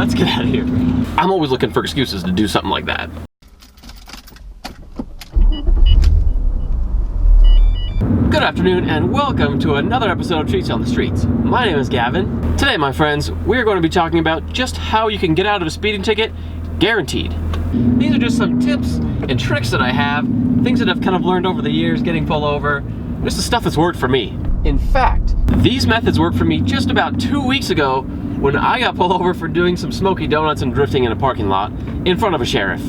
Let's get out of here. I'm always looking for excuses to do something like that. Good afternoon and welcome to another episode of Treats on the Streets. My name is Gavin. Today, my friends, we're going to be talking about just how you can get out of a speeding ticket guaranteed. These are just some tips and tricks that I have, things that I've kind of learned over the years getting pulled over, just the stuff that's worked for me. In fact, these methods worked for me just about 2 weeks ago when I got pulled over for doing some smoky donuts and drifting in a parking lot in front of a sheriff.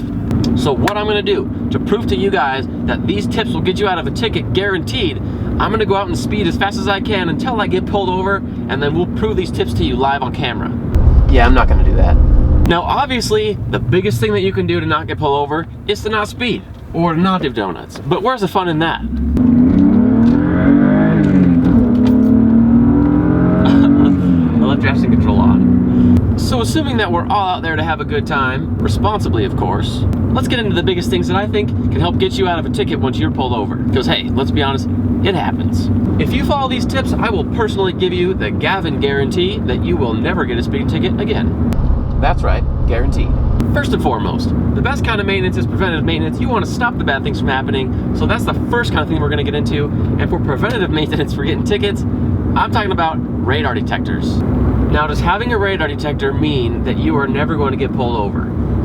So what I'm gonna do to prove to you guys that these tips will get you out of a ticket guaranteed, I'm gonna go out and speed as fast as I can until I get pulled over, and then we'll prove these tips to you live on camera. Yeah, I'm not gonna do that. Now obviously, the biggest thing that you can do to not get pulled over is to not speed, or not do donuts. But where's the fun in that? I left traction control on. So assuming that we're all out there to have a good time, responsibly of course, let's get into the biggest things that I think can help get you out of a ticket once you're pulled over. Because hey, let's be honest, it happens. If you follow these tips, I will personally give you the Gavin guarantee that you will never get a speeding ticket again. That's right, guaranteed. First and foremost, the best kind of maintenance is preventative maintenance. You want to stop the bad things from happening, so that's the first kind of thing we're going to get into. And for preventative maintenance for getting tickets, I'm talking about radar detectors. Now, does having a radar detector mean that you are never going to get pulled over?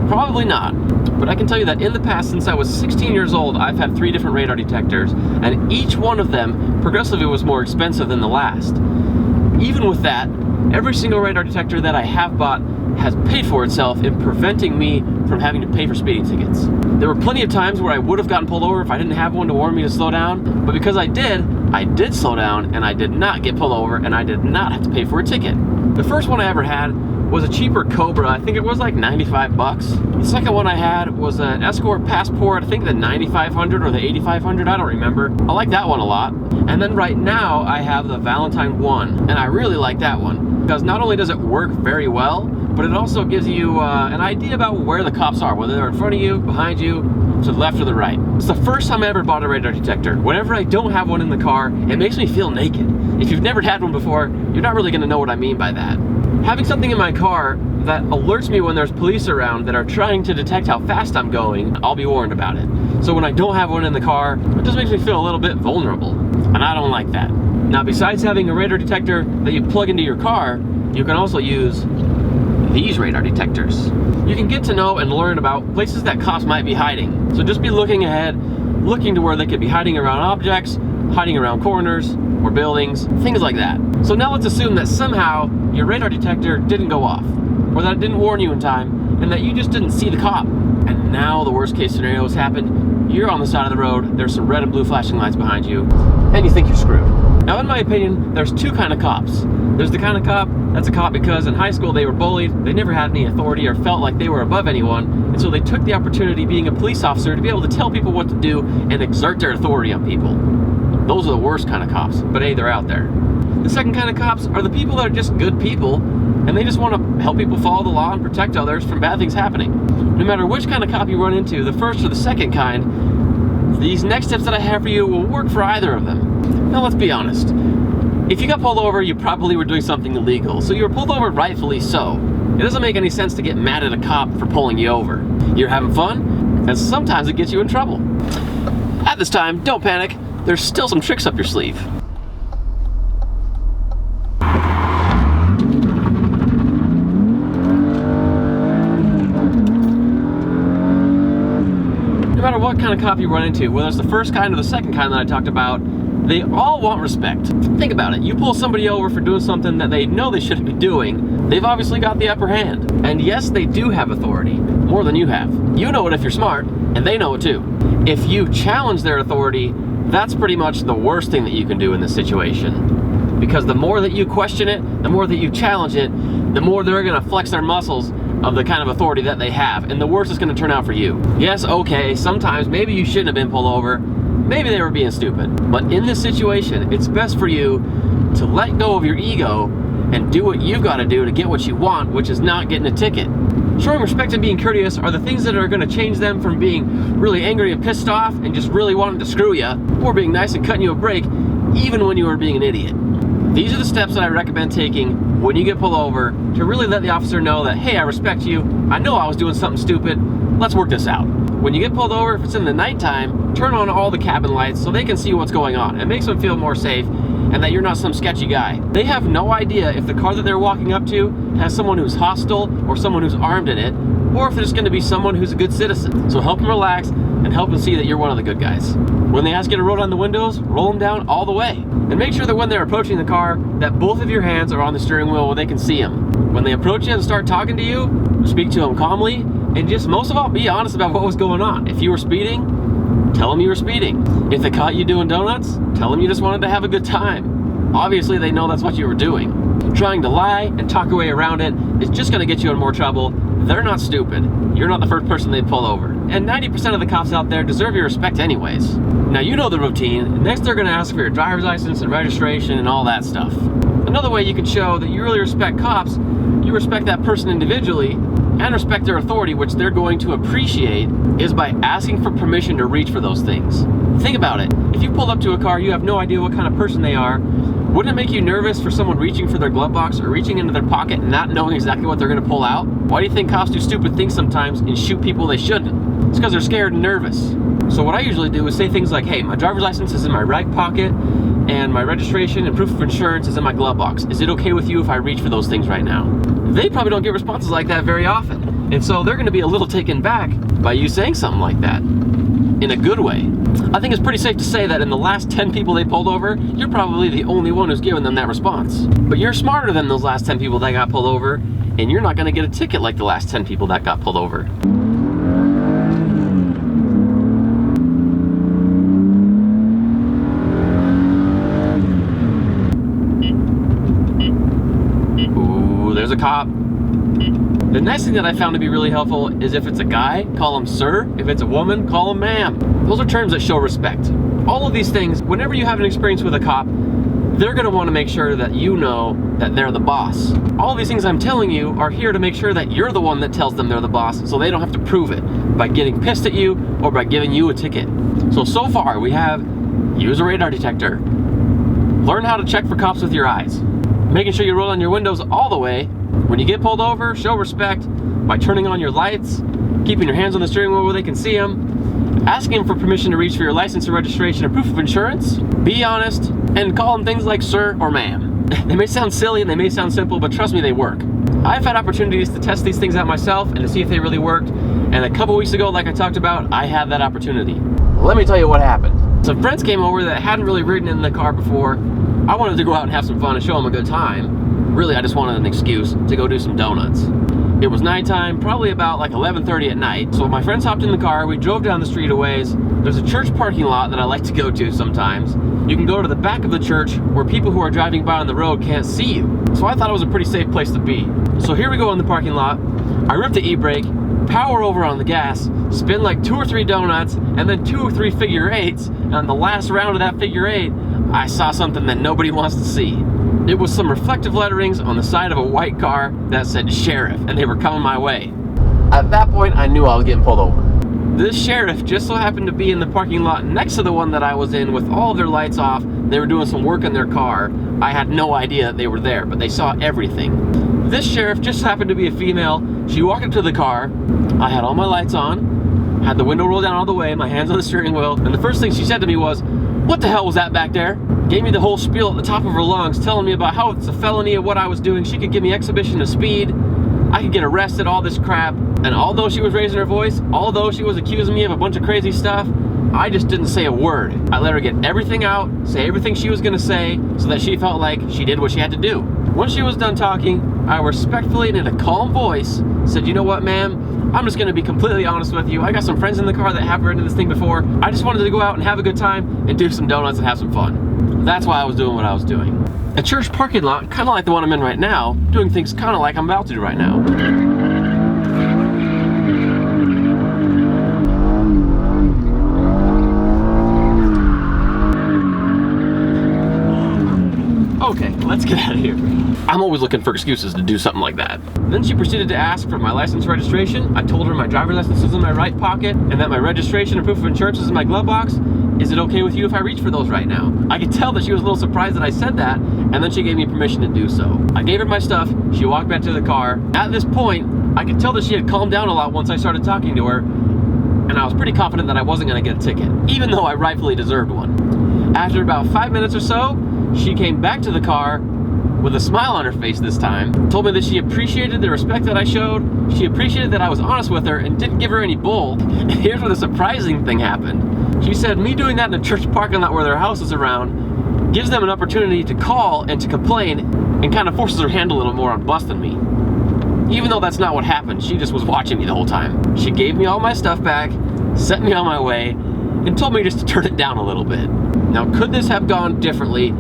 Probably not. But I can tell you that in the past, since I was 16 years old, I've had 3 different radar detectors, and each one of them progressively was more expensive than the last. Even with that, every single radar detector that I have bought has paid for itself in preventing me from having to pay for speeding tickets. There were plenty of times where I would have gotten pulled over if I didn't have one to warn me to slow down, but because I did slow down, and I did not get pulled over, and I did not have to pay for a ticket. The first one I ever had was a cheaper Cobra. I think it was like 95 bucks. The second one I had was an Escort Passport, I think the 9500 or the 8500, I don't remember. I like that one a lot. And then right now I have the Valentine 1, and I really like that one because not only does it work very well, but it also gives you an idea about where the cops are, whether they're in front of you, behind you, to the left or the right. It's the first time I ever bought a radar detector. Whenever I don't have one in the car, it makes me feel naked. If you've never had one before, you're not really gonna know what I mean by that. Having something in my car that alerts me when there's police around that are trying to detect how fast I'm going, I'll be warned about it. So when I don't have one in the car, it just makes me feel a little bit vulnerable, and I don't like that. Now, besides having a radar detector that you plug into your car, you can also use these radar detectors. You can get to know and learn about places that cops might be hiding. So just be looking ahead, looking to where they could be hiding around objects, hiding around corners or buildings, things like that. So now let's assume that somehow your radar detector didn't go off, or that it didn't warn you in time, and that you just didn't see the cop. And now the worst case scenario has happened. You're on the side of the road, there's some red and blue flashing lights behind you, and you think you're screwed. Now, in my opinion, there's 2 kinds of cops. There's the kind of cop that's a cop because in high school they were bullied, they never had any authority or felt like they were above anyone, and so they took the opportunity being a police officer to be able to tell people what to do and exert their authority on people. Those are the worst kind of cops, but hey, they're out there. The second kind of cops are the people that are just good people, and they just want to help people follow the law and protect others from bad things happening. No matter which kind of cop you run into, the first or the second kind, these next tips that I have for you will work for either of them. Now let's be honest. If you got pulled over, you probably were doing something illegal, so you were pulled over rightfully so. It doesn't make any sense to get mad at a cop for pulling you over. You're having fun, and sometimes it gets you in trouble. At this time, don't panic. There's still some tricks up your sleeve. No matter what kind of cop you run into, whether it's the first kind or the second kind that I talked about, they all want respect. Think about it. You pull somebody over for doing something that they know they shouldn't be doing, they've obviously got the upper hand. And yes, they do have authority, more than you have. You know it if you're smart, and they know it too. If you challenge their authority, that's pretty much the worst thing that you can do in this situation. Because the more that you question it, the more that you challenge it, the more they're gonna flex their muscles of the kind of authority that they have, and the worse it's gonna turn out for you. Yes, okay, sometimes maybe you shouldn't have been pulled over, maybe they were being stupid, but in this situation, it's best for you to let go of your ego and do what you've gotta do to get what you want, which is not getting a ticket. Showing respect and being courteous are the things that are gonna change them from being really angry and pissed off and just really wanting to screw you, or being nice and cutting you a break, even when you are being an idiot. These are the steps that I recommend taking when you get pulled over to really let the officer know that, hey, I respect you. I know I was doing something stupid. Let's work this out. When you get pulled over, if it's in the nighttime, turn on all the cabin lights so they can see what's going on. It makes them feel more safe and that you're not some sketchy guy. They have no idea if the car that they're walking up to has someone who's hostile or someone who's armed in it, or if it's going to be someone who's a good citizen. So help them relax and help them see that you're one of the good guys. When they ask you to roll down the windows, roll them down all the way. And make sure that when they're approaching the car, that both of your hands are on the steering wheel where they can see them. When they approach you and start talking to you, speak to them calmly, and just most of all, be honest about what was going on. If you were speeding, tell them you were speeding. If they caught you doing donuts, tell them you just wanted to have a good time. Obviously, they know that's what you were doing. Trying to lie and talk your way around it is just going to get you in more trouble. They're not stupid. You're not the first person they pull over. And 90% of the cops out there deserve your respect anyways. Now you know the routine. Next they're going to ask for your driver's license and registration and all that stuff. Another way you can show that you really respect cops, you respect that person individually and respect their authority, which they're going to appreciate, is by asking for permission to reach for those things. Think about it. If you pulled up to a car, you have no idea what kind of person they are. Wouldn't it make you nervous for someone reaching for their glove box or reaching into their pocket and not knowing exactly what they're going to pull out? Why do you think cops do stupid things sometimes and shoot people they shouldn't? It's because they're scared and nervous. So what I usually do is say things like, hey, my driver's license is in my right pocket and my registration and proof of insurance is in my glove box. Is it okay with you if I reach for those things right now? They probably don't get responses like that very often. And so they're going to be a little taken back by you saying something like that in a good way. I think it's pretty safe to say that in the last 10 people they pulled over, you're probably the only one who's given them that response. But you're smarter than those last 10 people that got pulled over, and you're not going to get a ticket like the last 10 people that got pulled over. Ooh, there's a cop. The next thing that I found to be really helpful is if it's a guy, call him sir. If it's a woman, call him ma'am. Those are terms that show respect. All of these things, whenever you have an experience with a cop, they're gonna wanna make sure that you know that they're the boss. All these things I'm telling you are here to make sure that you're the one that tells them they're the boss, so they don't have to prove it by getting pissed at you or by giving you a ticket. So far we have use a radar detector, learn how to check for cops with your eyes, making sure you roll down your windows all the way. When you get pulled over, show respect by turning on your lights, keeping your hands on the steering wheel where they can see them, asking them for permission to reach for your license and registration and proof of insurance, be honest, and call them things like sir or ma'am. They may sound silly and they may sound simple, but trust me, they work. I've had opportunities to test these things out myself and to see if they really worked, and a couple weeks ago, like I talked about, I had that opportunity. Let me tell you what happened. Some friends came over that hadn't really ridden in the car before. I wanted to go out and have some fun and show them a good time. Really, I just wanted an excuse to go do some donuts. It was nighttime, probably about like 11:30 at night. So my friends hopped in the car, we drove down the street a ways. There's a church parking lot that I like to go to sometimes. You can go to the back of the church where people who are driving by on the road can't see you. So I thought it was a pretty safe place to be. So here we go in the parking lot. I ripped the e-brake, power over on the gas, spin like 2 or 3 donuts, and then 2 or 3 figure eights. And on the last round of that figure eight, I saw something that nobody wants to see. It was some reflective letterings on the side of a white car that said sheriff, and they were coming my way. At that point, I knew I was getting pulled over. This sheriff just so happened to be in the parking lot next to the one that I was in with all their lights off. They were doing some work in their car. I had no idea that they were there, but they saw everything. This sheriff just happened to be a female. She walked up to the car. I had all my lights on, had the window rolled down all the way, my hands on the steering wheel, and the first thing she said to me was, "What the hell was that back there?" Gave me the whole spiel at the top of her lungs, telling me about how it's a felony of what I was doing. She could give me exhibition of speed. I could get arrested, all this crap. And although she was raising her voice, although she was accusing me of a bunch of crazy stuff, I just didn't say a word. I let her get everything out, say everything she was gonna say, so that she felt like she did what she had to do. Once she was done talking, I respectfully and in a calm voice said, "You know what, ma'am? I'm just gonna be completely honest with you. I got some friends in the car that haven't ridden this thing before. I just wanted to go out and have a good time and do some donuts and have some fun." That's why I was doing what I was doing. A church parking lot, kind of like the one I'm in right now, doing things kind of like I'm about to do right now. Okay, let's get out of here. I'm always looking for excuses to do something like that. Then she proceeded to ask for my license registration. I told her my driver's license is in my right pocket and that my registration and proof of insurance is in my glove box. is it okay with you if I reach for those right now? I could tell that she was a little surprised that I said that, and then she gave me permission to do so. I gave her my stuff, she walked back to the car. At this point, I could tell that she had calmed down a lot once I started talking to her, and I was pretty confident that I wasn't gonna get a ticket, even though I rightfully deserved one. After about 5 minutes or so, she came back to the car with a smile on her face this time, told me that she appreciated the respect that I showed, she appreciated that I was honest with her and didn't give her any bull. And here's where the surprising thing happened. She said me doing that in a church parking lot where their house is around gives them an opportunity to call and to complain and kind of forces her hand a little more on busting me. Even though that's not what happened, she just was watching me the whole time. She gave me all my stuff back, sent me on my way, and told me just to turn it down a little bit. Now, could this have gone differently?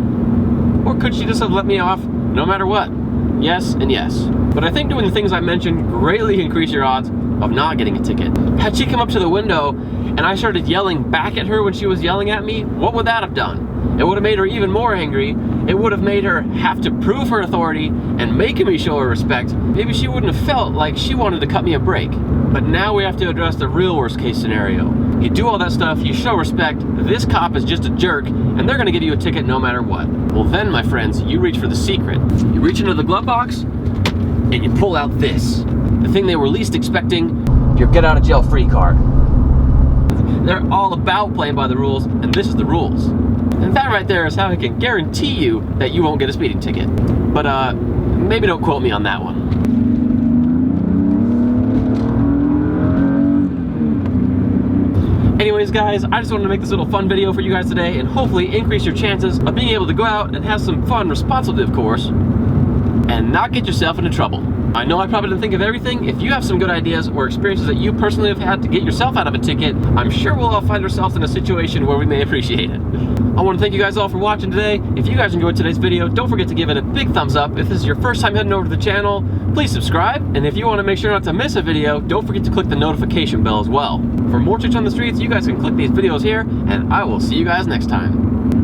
Or could she just have let me off no matter what? Yes and yes. But I think doing the things I mentioned greatly increase your odds of not getting a ticket. Had she come up to the window and I started yelling back at her when she was yelling at me, what would that have done? It would have made her even more angry. It would have made her have to prove her authority and make me show her respect. Maybe she wouldn't have felt like she wanted to cut me a break. But now we have to address the real worst case scenario. You do all that stuff, you show respect, this cop is just a jerk, and they're gonna give you a ticket no matter what. Well then, my friends, you reach for the secret. You reach into the glove box, and you pull out this. The thing they were least expecting, your get out of jail free card. They're all about playing by the rules, and this is the rules. And that right there is how I can guarantee you that you won't get a speeding ticket. But maybe don't quote me on that one. Anyways guys, I just wanted to make this little fun video for you guys today and hopefully increase your chances of being able to go out and have some fun responsibly, of course, and not get yourself into trouble. I know I probably didn't think of everything. If you have some good ideas or experiences that you personally have had to get yourself out of a ticket, I'm sure we'll all find ourselves in a situation where we may appreciate it. I want to thank you guys all for watching today. If you guys enjoyed today's video, don't forget to give it a big thumbs up. If this is your first time heading over to the channel, please subscribe. And if you want to make sure not to miss a video, don't forget to click the notification bell as well. For more Church on the Streets, you guys can click these videos here, and I will see you guys next time.